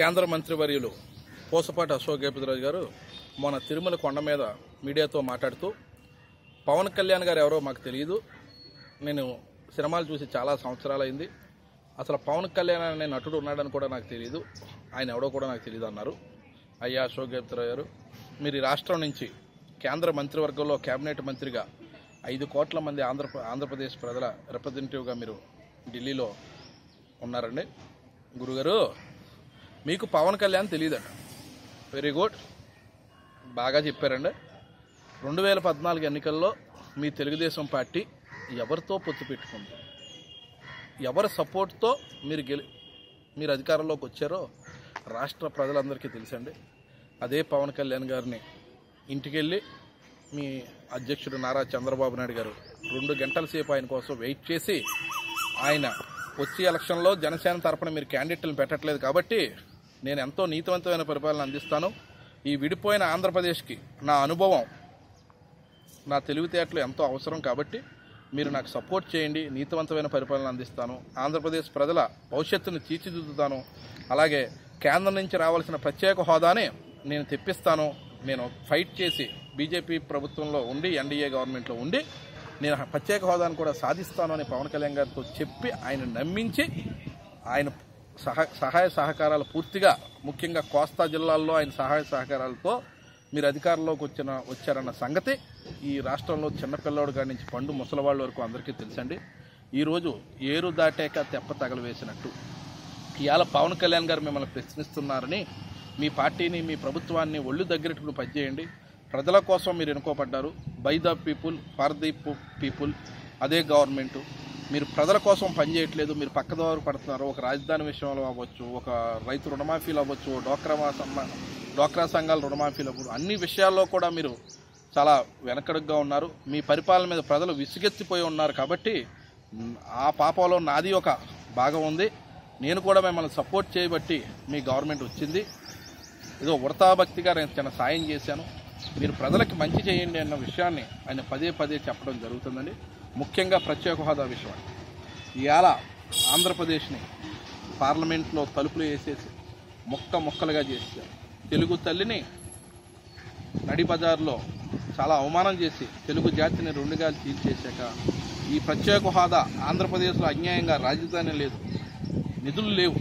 కేంద్ర మంత్రివర్యులు పూసపాటి అశోక్ గజపతిరాజు గారు మొన్న తిరుమల కొండ మీద మీడియాతో మాట్లాడుతూ పవన్ కళ్యాణ్ గారు ఎవరో మాకు తెలియదు, నేను సినిమాలు చూసి చాలా సంవత్సరాలైంది, అసలు పవన్ కళ్యాణ్ అనే నటుడు ఉన్నాడని కూడా నాకు తెలియదు, ఆయన ఎవడో కూడా నాకు తెలియదు అన్నారు. అయ్యా అశోక్ గజపతిరాజు గారు, మీరు ఈ రాష్ట్రం నుంచి కేంద్ర మంత్రివర్గంలో కేబినెట్ మంత్రిగా 5 కోట్ల మంది ఆంధ్రప్రదేశ్ ప్రజల రిప్రజెంటేటివ్గా మీరు ఢిల్లీలో ఉన్నారండి. గురుగారు, మీకు పవన్ కళ్యాణ్ తెలియదంట. వెరీ గుడ్, బాగా చెప్పారండి. 2014 ఎన్నికల్లో మీ తెలుగుదేశం పార్టీ ఎవరితో పొత్తు పెట్టుకుంది, ఎవరి సపోర్ట్తో మీరు అధికారంలోకి వచ్చారో రాష్ట్ర ప్రజలందరికీ తెలుసండి. అదే పవన్ కళ్యాణ్ గారిని ఇంటికెళ్ళి మీ అధ్యక్షుడు నారా చంద్రబాబు నాయుడు గారు 2 గంటల సేపు ఆయన కోసం వెయిట్ చేసి, ఆయన వచ్చే ఎలక్షన్లో జనసేన తరపున మీరు క్యాండిడేట్లను పెట్టట్లేదు కాబట్టి నేను ఎంతో నీతివంతమైన పరిపాలన అందిస్తాను, ఈ విడిపోయిన ఆంధ్రప్రదేశ్కి నా అనుభవం, నా తెలివితేటలు ఎంతో అవసరం కాబట్టి మీరు నాకు సపోర్ట్ చేయండి, నీతివంతమైన పరిపాలన అందిస్తాను, ఆంధ్రప్రదేశ్ ప్రజల భవిష్యత్తును తీర్చిదిద్దుతాను, అలాగే కేంద్రం నుంచి రావాల్సిన ప్రత్యేక హోదాని నేను తెప్పిస్తాను, నేను ఫైట్ చేసి బీజేపీ ప్రభుత్వంలో ఉండి ఎన్డీఏ గవర్నమెంట్లో ఉండి నేను ప్రత్యేక హోదాను కూడా సాధిస్తాను అని పవన్ కళ్యాణ్ గారితో చెప్పి ఆయన నమ్మించి ఆయన సహాయ సహకారాలు పూర్తిగా, ముఖ్యంగా కోస్తా జిల్లాల్లో ఆయన సహాయ సహకారాలతో మీరు అధికారంలోకి వచ్చారన్న సంగతి ఈ రాష్ట్రంలో చిన్నపిల్లవాడు కాడి నుంచి పండు ముసలివాళ్ళ వరకు అందరికీ తెలుసండి. ఈరోజు ఏరు దాటాక తెప్ప తగలవేసినట్టు ఇవాళ పవన్ కళ్యాణ్ గారు మిమ్మల్ని ప్రశ్నిస్తున్నారని మీ పార్టీని, మీ ప్రభుత్వాన్ని ఒళ్ళు దగ్గరట్టుకుని పనిచేయండి. ప్రజల కోసం మీరు ఎన్నుకోబడ్డారు. By the people, for the people, అదే గవర్నమెంటు. మీరు ప్రజల కోసం పనిచేయట్లేదు, మీరు పక్కదారు పడుతున్నారు. ఒక రాజధాని విషయంలో అవ్వచ్చు, ఒక రైతు రుణమాఫీలు అవ్వచ్చు, డ్వాక్రా సంఘాల రుణమాఫీలు అవ్వచ్చు, అన్ని విషయాల్లో కూడా మీరు చాలా వెనకడుగ్గా ఉన్నారు. మీ పరిపాలన మీద ప్రజలు విసుగెత్తిపోయి ఉన్నారు కాబట్టి ఆ పాపంలో నాది ఒక భాగం ఉంది. నేను కూడా మిమ్మల్ని సపోర్ట్ చేయబట్టి మీ గవర్నమెంట్ వచ్చింది. ఏదో వృతాభక్తిగా నేను చిన్న సాయం చేశాను, మీరు ప్రజలకి మంచి చేయండి అన్న విషయాన్ని ఆయన పదే చెప్పడం జరుగుతుందండి. ముఖ్యంగా ప్రత్యేక హోదా విషయం. ఇవాళ ఆంధ్రప్రదేశ్ని పార్లమెంట్లో తలుపులు వేసేసి ముక్కలుగా చేశారు. తెలుగు తల్లిని నడి బజార్లో చాలా అవమానం చేసి తెలుగు జాతిని 2గా చీల్చేశాక ఈ ప్రత్యేక హోదా ఆంధ్రప్రదేశ్లో అన్యాయంగా రాజధాని లేదు, నిధులు లేవు,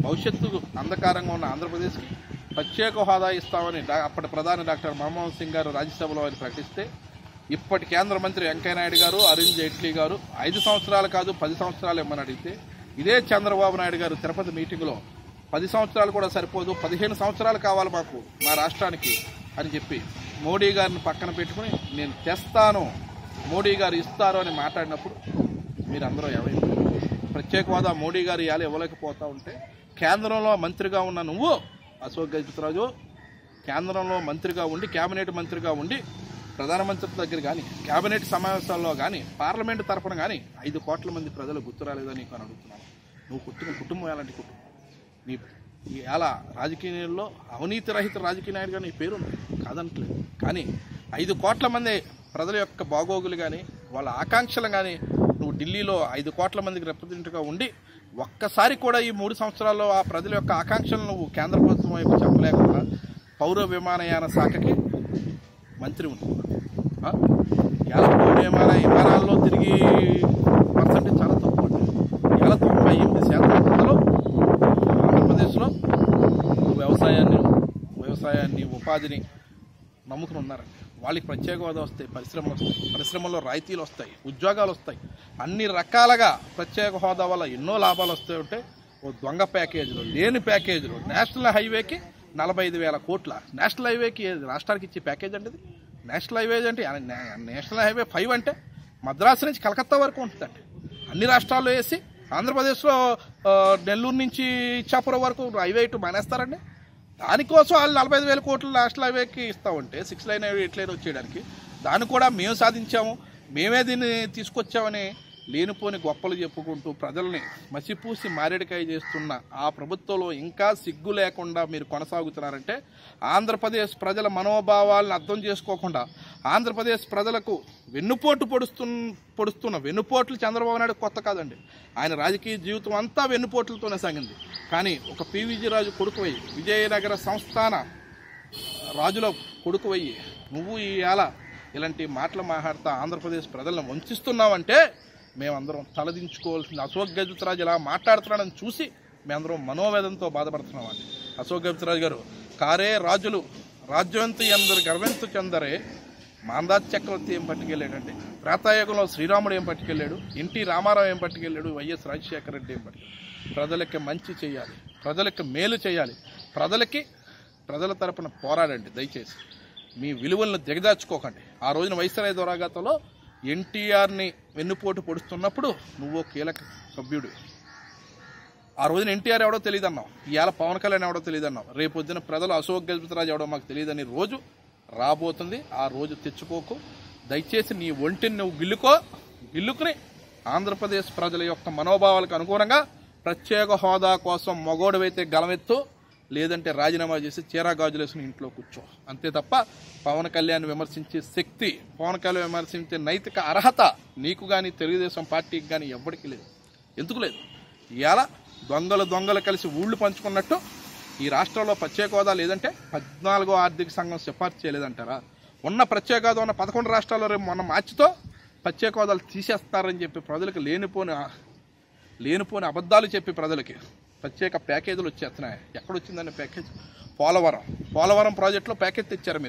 భవిష్యత్తు అంధకారంగా ఉన్న ఆంధ్రప్రదేశ్కి ప్రత్యేక హోదా ఇస్తామని అప్పటి ప్రధాని డాక్టర్ మన్మోహన్ సింగ్ గారు రాజ్యసభలో ఆయన ప్రకటిస్తే ఇప్పటి కేంద్ర మంత్రి వెంకయ్యనాయుడు గారు, అరుణ్ జైట్లీ గారు 5 సంవత్సరాలు కాదు 10 సంవత్సరాలు ఇమ్మని అడిగితే ఇదే చంద్రబాబు నాయుడు గారు తిరుపతి మీటింగ్లో 10 సంవత్సరాలు కూడా సరిపోదు, 15 సంవత్సరాలు కావాలి మాకు మా రాష్ట్రానికి అని చెప్పి మోడీ గారిని పక్కన పెట్టుకుని నేను తెస్తాను, మోడీ గారు ఇస్తారు అని మాట్లాడినప్పుడు మీరందరూ ఏమైంది? ప్రత్యేక హోదా మోడీ గారు ఇవాళ ఇవ్వలేకపోతూ ఉంటే కేంద్రంలో మంత్రిగా ఉన్న నువ్వు అశోక్ గజపతిరాజు, కేంద్రంలో మంత్రిగా ఉండి, కేబినెట్ మంత్రిగా ఉండి ప్రధానమంత్రి దగ్గర కానీ, కేబినెట్ సమావేశాల్లో కానీ, పార్లమెంటు తరఫున కానీ 5 కోట్ల మంది ప్రజలు గుర్తు రాలేదని నీకు అని అడుగుతున్నాను. నువ్వు పుట్టిన కుటుంబం ఎలాంటి కుటుంబం? నీ ఇలా రాజకీయాల్లో అవినీతి రహిత రాజకీయ నాయుడుగా నీ పేరు ఉంది, కాదనట్లేదు. కానీ 5 కోట్ల మంది ప్రజల యొక్క బాగోగులు కానీ, వాళ్ళ ఆకాంక్షలు కానీ నువ్వు ఢిల్లీలో 5 కోట్ల మందికి రిప్రజెంటేటివ్గా ఉండి ఒక్కసారి కూడా ఈ 3 సంవత్సరాల్లో ఆ ప్రజల యొక్క ఆకాంక్షలను నువ్వు కేంద్ర ప్రభుత్వం వైపు చెప్పలేకుండా పౌర విమానయాన శాఖకి మంత్రి ఉంది. పౌర విమానాల్లో తిరిగి పర్సెంటేజ్ చాలా తక్కువ ఉంటుంది. 98% ప్రజలు ఆంధ్రప్రదేశ్లో వ్యవసాయాన్ని ఉపాధిని నమ్ముకుని ఉన్నారండి. వాళ్ళకి ప్రత్యేక హోదా వస్తాయి, పరిశ్రమలు వస్తాయి, పరిశ్రమల్లో రాయితీలు వస్తాయి, ఉద్యోగాలు వస్తాయి, అన్ని రకాలుగా ప్రత్యేక హోదా వల్ల ఎన్నో లాభాలు వస్తాయి. ఉంటే ఓ దొంగ ప్యాకేజీలు, లేని ప్యాకేజీలు, నేషనల్ హైవేకి 45,000 కోట్ల, నేషనల్ హైవేకి రాష్ట్రానికి ఇచ్చే ప్యాకేజ్ అంటే నేషనల్ హైవే అంటే నేషనల్ హైవే 5 అంటే మద్రాసు నుంచి కలకత్తా వరకు ఉంటుందండి. అన్ని రాష్ట్రాల్లో వేసి ఆంధ్రప్రదేశ్లో నెల్లూరు నుంచి ఇచ్చాపురం వరకు హైవే ఇటు మానేస్తారండి. దానికోసం వాళ్ళు 45,000 కోట్లు నేషనల్ హైవేకి ఇస్తూ ఉంటే 6 లైన్ హైవే 8 లైన్ వచ్చేయడానికి దాన్ని కూడా మేము సాధించాము, మేమే దీన్ని తీసుకొచ్చామని లేనిపోని గొప్పలు చెప్పుకుంటూ ప్రజల్ని మసిపూసి మారేడికాయ చేస్తున్న ఆ ప్రభుత్వంలో ఇంకా సిగ్గు లేకుండా మీరు కొనసాగుతున్నారంటే ఆంధ్రప్రదేశ్ ప్రజల మనోభావాలను అర్థం చేసుకోకుండా ఆంధ్రప్రదేశ్ ప్రజలకు వెన్నుపోటు పొడుస్తున్న వెన్నుపోట్లు చంద్రబాబు నాయుడు కొత్త కాదండి. ఆయన రాజకీయ జీవితం అంతా వెన్నుపోట్లతోనే సాగింది. కానీ ఒక పివిజి రాజు కొడుకువయ్యి, విజయనగర సంస్థాన రాజుల కొడుకువయ్యి నువ్వు ఇలాంటి మాటలు మాట్లాడుతూ ఆంధ్రప్రదేశ్ ప్రజలను వంచిస్తున్నావంటే మేమందరం తలదించుకోవాల్సింది. అశోక్ గజపతిరాజు ఇలా మాట్లాడుతున్నాడని చూసి మేమందరం మనోవేదంతో బాధపడుతున్నామండి. అశోక్ గజపతిరాజు గారు కారే రాజులు రాజ్యవంతు ఎందరు గర్వంతు చెందరే మాందాజ్ చక్రవర్తి ఏం పట్టుకెళ్ళాడండి, త్రేతాయుగంలో శ్రీరాముడు ఏం పట్టుకెళ్ళాడు, ఎన్టీ రామారావు ఏం పట్టుకెళ్ళాడు, వైఎస్ రాజశేఖర రెడ్డి ఏం పట్టుకెళ్ళాడు. ప్రజలకి మంచి చేయాలి, ప్రజలకి మేలు చేయాలి, ప్రజల తరపున పోరాడండి. దయచేసి మీ విలువలను దిగదార్చుకోకండి. ఆ రోజున వైస్రాయ్ దొరాగతలో ఎన్టీఆర్ని వెన్నుపోటు పొడుస్తున్నప్పుడు నువ్వు కీలక సభ్యుడు. ఆ రోజున ఎన్టీఆర్ ఎవడో తెలియదన్నావు, ఇవాళ పవన్ కళ్యాణ్ ఎవడో తెలియదన్నావు. రేపొద్దున ప్రజలు అశోక్ గజపతిరాజు ఎవడో మాకు తెలియదని రోజు రాబోతుంది. ఆ రోజు తెచ్చుకోకు. దయచేసి నీ ఒంటిని నువ్వు గిల్లుకుని ఆంధ్రప్రదేశ్ ప్రజల యొక్క మనోభావాలకు అనుగుణంగా ప్రత్యేక హోదా కోసం మగోడవైతే గలమెత్తు, లేదంటే రాజీనామా చేసి చీరా గాజులేసుకుని ఇంట్లో కూర్చో. అంతే తప్ప పవన్ కళ్యాణ్ విమర్శించే శక్తి, పవన్ కళ్యాణ్ విమర్శించే నైతిక అర్హత నీకు కానీ తెలుగుదేశం పార్టీకి కానీ ఎవ్వడికి లేదు. ఎందుకు లేదు? ఇవాళ దొంగలు కలిసి ఊళ్ళు పంచుకున్నట్టు ఈ రాష్ట్రంలో ప్రత్యేక హోదా లేదంటే 14వ ఆర్థిక సంఘం సిఫార్సు చేయలేదంటారా? ఉన్న ప్రత్యేక హోదా ఉన్న 11 రాష్ట్రాల్లో రేపు మొన్న మార్చితో ప్రత్యేక హోదాలు తీసేస్తారని చెప్పి ప్రజలకు లేనిపోని అబద్ధాలు చెప్పి ప్రజలకి ప్రత్యేక ప్యాకేజీలు వచ్చేస్తున్నాయి. ఎక్కడొచ్చిందండి ప్యాకేజ్? పోలవరం ప్రాజెక్టులో ప్యాకేజ్ తెచ్చారా?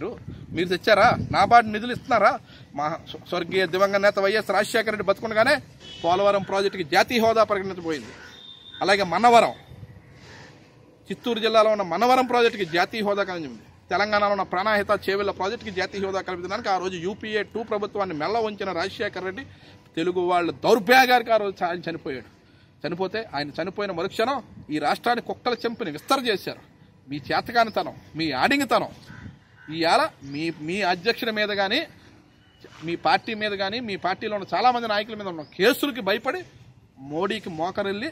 మీరు తెచ్చారా? నాబార్డు నిధులు ఇస్తున్నారా? మా స్వర్గీయ దివంగత నేత వైఎస్ రాజశేఖర రెడ్డి బతుకుండగానే పోలవరం ప్రాజెక్టుకి జాతీయ హోదా పరిగణించబోయింది. అలాగే చిత్తూరు జిల్లాలో ఉన్న మనవరం ప్రాజెక్టుకి జాతీయ హోదా కల్పించింది. తెలంగాణలో ఉన్న ప్రాణహిత చేవెళ్ల ప్రాజెక్టుకి జాతీయ హోదా కల్పించడానికి ఆ రోజు UPA 2 ప్రభుత్వాన్ని మెల్ల ఉంచిన రాజశేఖర రెడ్డి తెలుగు వాళ్ళ దౌర్భాగ్యానికి ఆ రోజు చనిపోయాడు. చనిపోతే ఆయన చనిపోయిన మరుక్షణం ఈ రాష్ట్రాన్ని కుక్కల చెంపుని విస్తర చేశారు. మీ చేతకానితనం, మీ ఆడింగితనం ఇవాళ మీ అధ్యక్షుడి మీద కానీ, మీ పార్టీ మీద కానీ, మీ పార్టీలో ఉన్న చాలామంది నాయకుల మీద ఉన్న కేసులకి భయపడి మోడీకి మోకరెళ్ళి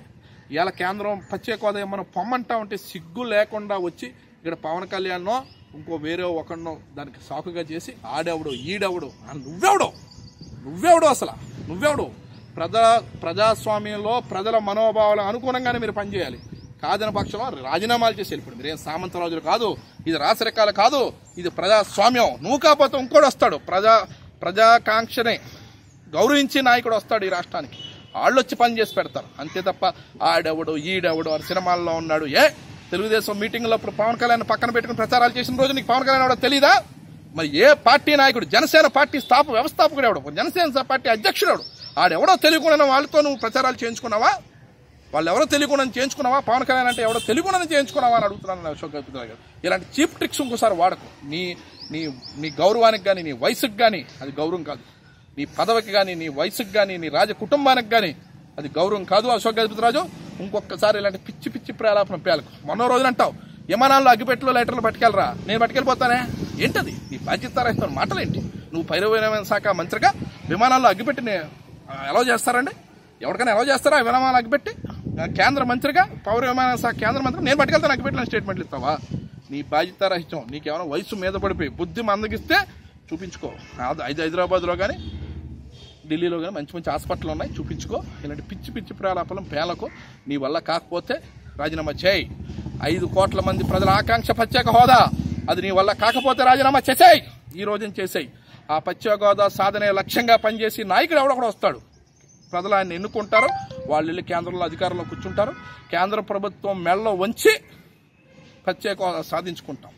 ఇవాళ కేంద్రం ప్రత్యేక హోదా ఏమన్నా పొమ్మంటా ఉంటే సిగ్గు లేకుండా వచ్చి ఇక్కడ పవన్ కళ్యాణ్నో ఇంకో వేరే ఒకరినో దానికి సాకుగా చేసి ఆడెవడు ఈడెవడు నువ్వెవడు అసలు నువ్వెవడు? ప్రజాస్వామ్యంలో ప్రజల మనోభావాలకు అనుగుణంగానే మీరు పనిచేయాలి. కాదని పక్షంలో రాజీనామాలు చేసి వెళ్ళిపోండి. మీరేం సామంతరాజులు కాదు, ఇది రాసరికాలు కాదు, ఇది ప్రజాస్వామ్యం. నువ్వు కాకపోతే ఇంకోటి వస్తాడు, ప్రజాకాంక్షని గౌరవించే నాయకుడు వస్తాడు ఈ రాష్ట్రానికి. వాళ్ళు వచ్చి పని చేసి పెడతారు. అంతే తప్ప ఆడెవడు ఈడెవడు అని సినిమాల్లో ఉన్నాడు. తెలుగుదేశం మీటింగ్లో ఇప్పుడు పవన్ కళ్యాణ్ పక్కన పెట్టుకుని ప్రచారాలు చేసిన రోజు నీకు పవన్ కళ్యాణ్ ఎవడో తెలీదా? మరి ఏ పార్టీ నాయకుడు? జనసేన పార్టీ వ్యవస్థాపకుడు ఎవడు? జనసేన పార్టీ అధ్యక్షుడు ఎవడు? ఆడెవడో తెలియకుండా వాళ్ళతో నువ్వు ప్రచారాలు చేయించుకున్నావా? వాళ్ళు ఎవరో తెలియకుండా చేయించుకున్నావా? పవన్ కళ్యాణ్ అంటే ఎవడో తెలియకుండా చేయించుకున్నావా అని అడుగుతున్నాను అశోక్ గజపతిరాజు గారు. ఇలాంటి చీప్ ట్రిక్స్ ఇంకోసారి వాడకు. నీ గౌరవానికి కానీ, నీ వయసుకు కానీ అది గౌరవం కాదు. నీ పదవికి కానీ, నీ వయసుకు కానీ, నీ రాజ కుటుంబానికి కానీ అది గౌరవం కాదు. అశోక్ గజపతిరాజు ఇంకొకసారి ఇలాంటి పిచ్చి ప్రేలాపన పేలకు. మొన్న రోజున అంటావు విమానాల్లో అగ్గిపెట్టెలు లైటర్లు పట్టుకెళ్ళరా, నేను పట్టుకెళ్ళిపోతానే. ఏంటది నీ బాధ్యత మాటలేంటి? నువ్వు పైరవైన శాఖ మంత్రిగా విమానాల్లో అగ్గిపెట్టి ఎలా చేస్తారండి? ఎవరికైనా ఎలా చేస్తారా విమానాలు అగ్గిపెట్టి? కేంద్ర మంత్రిగా, పౌర విమాన శాఖ కేంద్ర మంత్రి నేను పట్టుకెళ్తాను అగ్గిపెట్టిన స్టేట్మెంట్లు ఇస్తావా? నీ బాధ్యత రహితం. నీకేమైనా వయసు మీద పడిపోయి బుద్ధి మందగిస్తే చూపించుకో. హైదరాబాద్లో కానీ ఢిల్లీలో కానీ మంచి హాస్పిటల్ ఉన్నాయి, చూపించుకో. ఇలాంటి పిచ్చి ప్రలాపలం పేలకు. నీ వల్ల కాకపోతే రాజీనామా చేయి. 5 కోట్ల మంది ప్రజల ఆకాంక్ష ప్రత్యేక హోదా, అది నీ వల్ల కాకపోతే రాజీనామా చేసేయి. ఈ రోజున చేసేయి. ఆ ప్రత్యేక హోదా సాధనే లక్ష్యంగా పనిచేసి నాయకుడు ఎవడొకడు వస్తాడు. ప్రజలు ఆయన ఎన్నుకుంటారు, వాళ్ళు వెళ్ళి కేంద్రంలో అధికారంలో కూర్చుంటారు. కేంద్ర ప్రభుత్వం మెడలో వంచి ప్రత్యేక హోదా సాధించుకుంటాం.